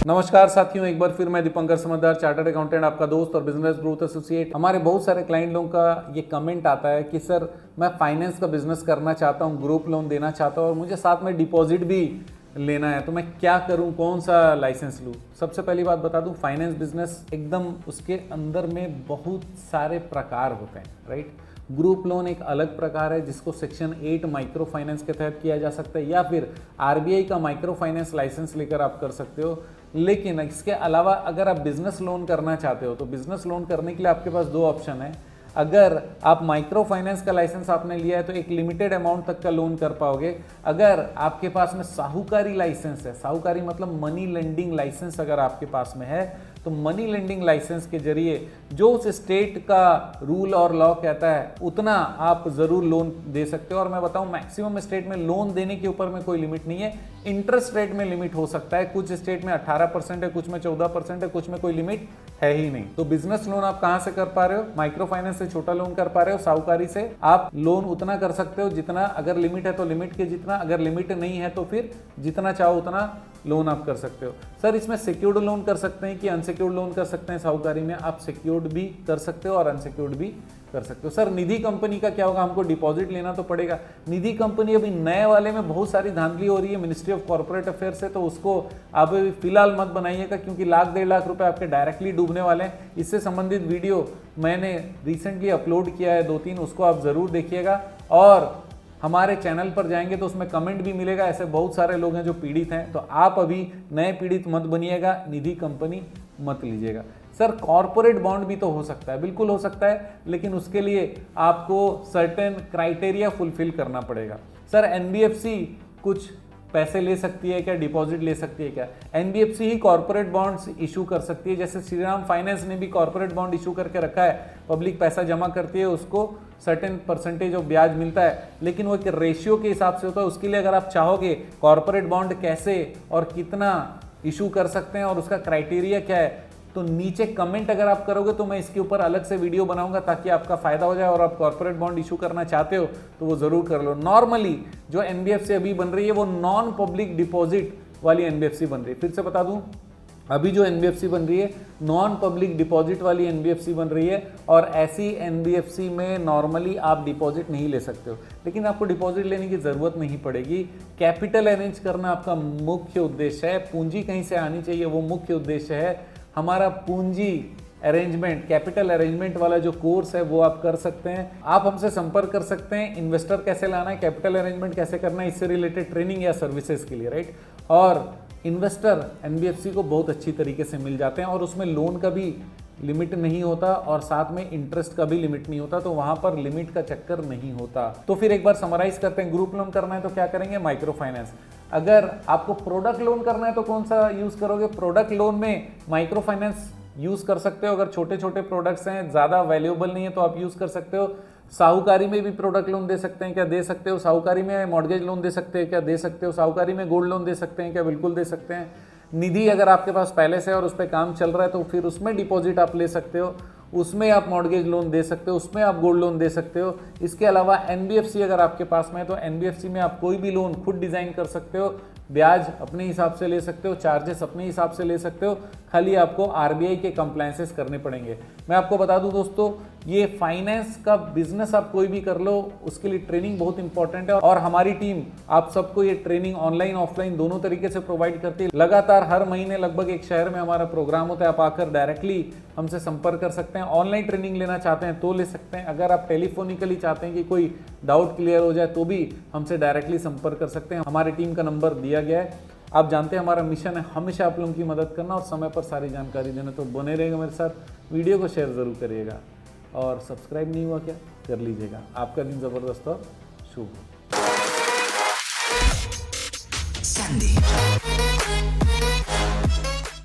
नमस्कार साथियों, एक बार फिर मैं दीपंकर समझदार, चार्टर्ड अकाउंटेंट, आपका दोस्त और बिजनेस ग्रोथ एसोसिएट। हमारे बहुत सारे क्लाइंट लोगों का ये कमेंट आता है कि सर मैं फाइनेंस का बिजनेस करना चाहता हूँ, ग्रुप लोन देना चाहता हूँ और मुझे साथ में डिपॉजिट भी लेना है, तो मैं क्या करूँ, कौन सा लाइसेंस लूँ। सबसे पहली बात बता दूँ, फाइनेंस बिजनेस एकदम उसके अंदर में बहुत सारे प्रकार होते हैं, राइट। ग्रुप लोन एक अलग प्रकार है जिसको सेक्शन 8 माइक्रो फाइनेंस के तहत किया जा सकता है, या फिर आरबीआई का माइक्रो फाइनेंस लाइसेंस लेकर आप कर सकते हो। लेकिन इसके अलावा अगर आप बिजनेस लोन करना चाहते हो तो बिजनेस लोन करने के लिए आपके पास दो ऑप्शन है। अगर आप माइक्रो फाइनेंस का लाइसेंस आपने लिया है तो एक लिमिटेड अमाउंट तक का लोन कर पाओगे। अगर आपके पास में साहूकारी लाइसेंस है, साहूकारी मतलब मनी लेंडिंग लाइसेंस अगर आपके पास में है, तो मनी लेंडिंग लाइसेंस के जरिए जो उस स्टेट का रूल और लॉ कहता है उतना आप जरूर लोन दे सकते हो। और मैं बताऊं, मैक्सिमम स्टेट में लोन देने के ऊपर में कोई लिमिट नहीं है, इंटरेस्ट रेट में लिमिट हो सकता है। कुछ स्टेट में 18% है, कुछ में 14% है, कुछ में कोई लिमिट है ही नहीं। तो बिजनेस लोन आप कहां से कर पा रहे हो? माइक्रो फाइनेंस से छोटा लोन कर पा रहे हो, साहूकारी से आप लोन उतना कर सकते हो जितना, अगर लिमिट है तो लिमिट के जितना, अगर लिमिट नहीं है तो फिर जितना चाहो उतना लोन आप कर सकते हो। सर इसमें सिक्योर्ड लोन कर सकते हैं कि अनसिक्योर्ड लोन कर सकते हैं? साहूकारी में आप सिक्योर्ड भी कर सकते हो और अनसिक्योर्ड भी कर सकते हो। सर निधि कंपनी का क्या होगा? हमको डिपॉजिट लेना तो पड़ेगा। निधि कंपनी अभी नए वाले में बहुत सारी धांधली हो रही है मिनिस्ट्री ऑफ कॉर्पोरेट अफेयर से, तो उसको आप अभी फिलहाल मत बनाइएगा, क्योंकि लाख 1.5 लाख रुपए आपके डायरेक्टली डूबने वाले हैं। इससे संबंधित वीडियो मैंने रिसेंटली अपलोड किया है 2-3, उसको आप जरूर देखिएगा। और हमारे चैनल पर जाएंगे तो उसमें कमेंट भी मिलेगा, ऐसे बहुत सारे लोग हैं जो पीड़ित हैं, तो आप अभी नए पीड़ित मत बनिएगा, निधि कंपनी मत लीजिएगा। सर कॉर्पोरेट बॉन्ड भी तो हो सकता है, बिल्कुल हो सकता है, लेकिन उसके लिए आपको सर्टेन क्राइटेरिया फुलफिल करना पड़ेगा। सर एनबीएफसी कुछ पैसे ले सकती है क्या, डिपॉजिट ले सकती है क्या? एनबीएफसी ही कॉर्पोरेट बॉन्ड्स इशू कर सकती है, जैसे श्रीराम फाइनेंस ने भी कॉर्पोरेट बॉन्ड इशू करके रखा है। पब्लिक पैसा जमा करती है, उसको सर्टेन परसेंटेज ऑफ ब्याज मिलता है, लेकिन वो एक रेशियो के हिसाब से होता है। उसके लिए अगर आप चाहोगे कॉर्पोरेट बॉन्ड कैसे और कितना इशू कर सकते हैं और उसका क्राइटेरिया क्या है, तो नीचे कमेंट अगर आप करोगे तो मैं इसके ऊपर अलग से वीडियो बनाऊंगा ताकि आपका फायदा हो जाए। और आप कॉर्पोरेट बॉन्ड इशू करना चाहते हो तो वो जरूर कर लो। नॉर्मली जो एनबीएफसी अभी बन रही है वो नॉन पब्लिक डिपॉजिट वाली एनबीएफसी बन रही है। फिर से बता दूं, अभी जो एनबीएफसी बन रही है नॉन पब्लिक डिपॉजिट वाली एनबीएफसी बन रही है, और ऐसी एनबीएफसी में नॉर्मली आप डिपॉजिट नहीं ले सकते हो। लेकिन आपको डिपॉजिट लेने की जरूरत नहीं पड़ेगी। कैपिटल अरेंज करना आपका मुख्य उद्देश्य है, पूंजी कहीं से आनी चाहिए वो मुख्य उद्देश्य है। हमारा पूंजी अरेंजमेंट, कैपिटल अरेंजमेंट वाला जो कोर्स है वो आप कर सकते हैं। आप हमसे संपर्क कर सकते हैं, इन्वेस्टर कैसे लाना है, कैपिटल अरेंजमेंट कैसे करना है, इससे रिलेटेड ट्रेनिंग या सर्विसेज के लिए, राइट। और इन्वेस्टर एनबीएफसी को बहुत अच्छी तरीके से मिल जाते हैं, और उसमें लोन का भी लिमिट नहीं होता और साथ में इंटरेस्ट का भी लिमिट नहीं होता, तो वहां पर लिमिट का चक्कर नहीं होता। तो फिर एक बार समराइज करते हैं, ग्रुप लोन करना है तो क्या करेंगे? Micro finance. अगर आपको प्रोडक्ट लोन करना है तो कौन सा यूज करोगे? प्रोडक्ट लोन में माइक्रो फाइनेंस यूज कर सकते हो। अगर छोटे छोटे प्रोडक्ट्स हैं, ज्यादा वैल्यूएबल नहीं है, तो आप यूज कर सकते हो। साहूकारी में भी प्रोडक्ट लोन दे सकते हैं क्या? दे सकते हो। साहूकारी में मॉर्गेज लोन दे सकते हैं क्या? दे सकते हो। साहूकारी में गोल्ड लोन दे सकते हैं क्या? बिल्कुल दे सकते हैं। निधि अगर आपके पास पहले से और उस पर काम चल रहा है तो फिर उसमें डिपॉजिट आप ले सकते हो, उसमें आप मॉर्गेज लोन दे सकते हो, उसमें आप गोल्ड लोन दे सकते हो। इसके अलावा एनबीएफसी अगर आपके पास में है तो एनबीएफसी में आप कोई भी लोन खुद डिजाइन कर सकते हो, ब्याज अपने हिसाब से ले सकते हो, चार्जेस अपने हिसाब से ले सकते हो, खाली आपको आरबीआई के कंप्लायंसेस करने पड़ेंगे। मैं आपको बता दूं दोस्तों, ये फाइनेंस का बिजनेस आप कोई भी कर लो उसके लिए ट्रेनिंग बहुत इंपॉर्टेंट है, और हमारी टीम आप सबको ये ट्रेनिंग ऑनलाइन ऑफलाइन दोनों तरीके से प्रोवाइड करती है। लगातार हर महीने लगभग एक शहर में हमारा प्रोग्राम होता है, आप आकर डायरेक्टली हमसे संपर्क कर सकते हैं। ऑनलाइन ट्रेनिंग लेना चाहते हैं तो ले सकते हैं, अगर आप टेलीफोनिकली चाहते हैं कि कोई डाउट क्लियर हो जाए तो भी हमसे डायरेक्टली संपर्क कर सकते हैं। हमारी टीम का नंबर दिया गया है। आप जानते हैं हमारा मिशन है हमेशा आप लोगों की मदद करना और समय पर सारी जानकारी देना, तो बने रहेगा मेरे साथ। वीडियो को शेयर जरूर करिएगा, और सब्सक्राइब नहीं हुआ क्या, कर लीजिएगा। आपका दिन जबरदस्त और शुभ हो।